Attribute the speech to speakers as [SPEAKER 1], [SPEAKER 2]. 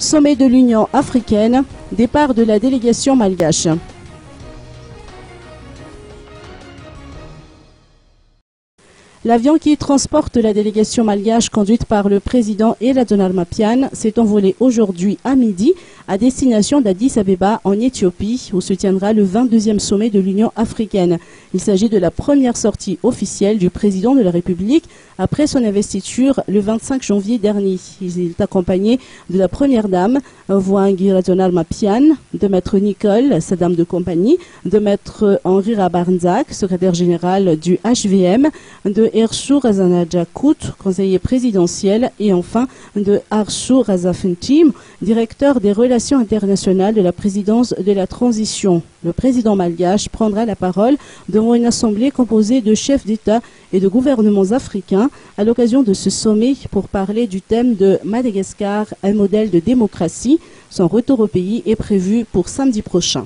[SPEAKER 1] sommet de l'Union africaine, départ de la délégation malgache. L'avion qui transporte la délégation malgache conduite par le président Eladjonar Mapian s'est envolé aujourd'hui à midi à destination d'Addis Abeba en Éthiopie où se tiendra le 22e sommet de l'Union africaine. Il s'agit de la première sortie officielle du président de la République après son investiture le 25 janvier dernier. Il est accompagné de la première dame, Voangi Eladjonar Mapian, de maître Nicole, sa dame de compagnie, de maître Henri Rabarnzak, secrétaire général du HVM, de Ershou Razanajakut, conseiller présidentiel, et enfin de Arshou Razafentim, directeur des relations internationales de la présidence de la transition. Le président malgache prendra la parole devant une assemblée composée de chefs d'État et de gouvernements africains à l'occasion de ce sommet pour parler du thème de Madagascar, un modèle de démocratie. Son retour au pays est prévu pour samedi prochain.